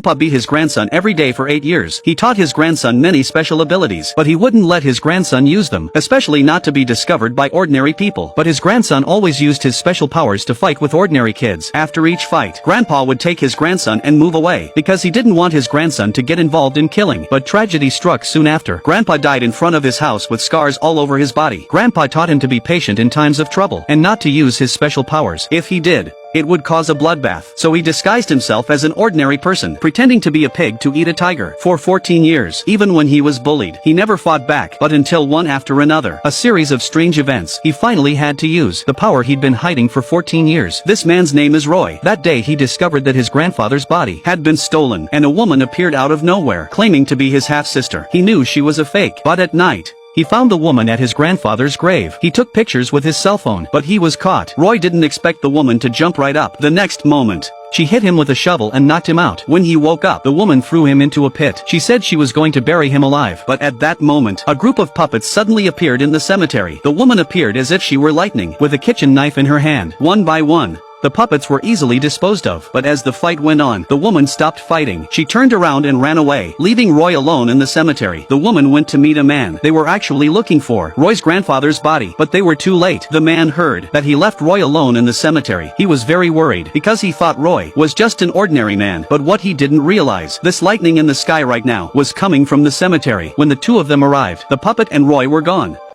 Grandpa beat his grandson every day for 8 years. He taught his grandson many special abilities, but he wouldn't let his grandson use them, especially not to be discovered by ordinary people. But his grandson always used his special powers to fight with ordinary kids. After each fight, Grandpa would take his grandson and move away, because he didn't want his grandson to get involved in killing. But tragedy struck soon after. Grandpa died in front of his house with scars all over his body. Grandpa taught him to be patient in times of trouble, and not to use his special powers. If he did, it would cause a bloodbath. So he disguised himself as an ordinary person, pretending to be a pig to eat a tiger. For 14 years, even when he was bullied, he never fought back, but until one after another, a series of strange events, he finally had to use the power he'd been hiding for 14 years. This man's name is Roy. That day he discovered that his grandfather's body had been stolen, and a woman appeared out of nowhere, claiming to be his half-sister. He knew she was a fake, but at night, he found the woman at his grandfather's grave. He took pictures with his cell phone, but he was caught. Roy didn't expect the woman to jump right up. The next moment, she hit him with a shovel and knocked him out. When he woke up, the woman threw him into a pit. She said she was going to bury him alive. But at that moment, a group of puppets suddenly appeared in the cemetery. The woman appeared as if she were lightning, with a kitchen knife in her hand. One by one, the puppets were easily disposed of. But as the fight went on, the woman stopped fighting. She turned around and ran away, leaving Roy alone in the cemetery. The woman went to meet a man. They were actually looking for Roy's grandfather's body, but they were too late. The man heard that he left Roy alone in the cemetery. He was very worried, because he thought Roy was just an ordinary man. But what he didn't realize, this lightning in the sky right now was coming from the cemetery. When the two of them arrived, the puppet and Roy were gone.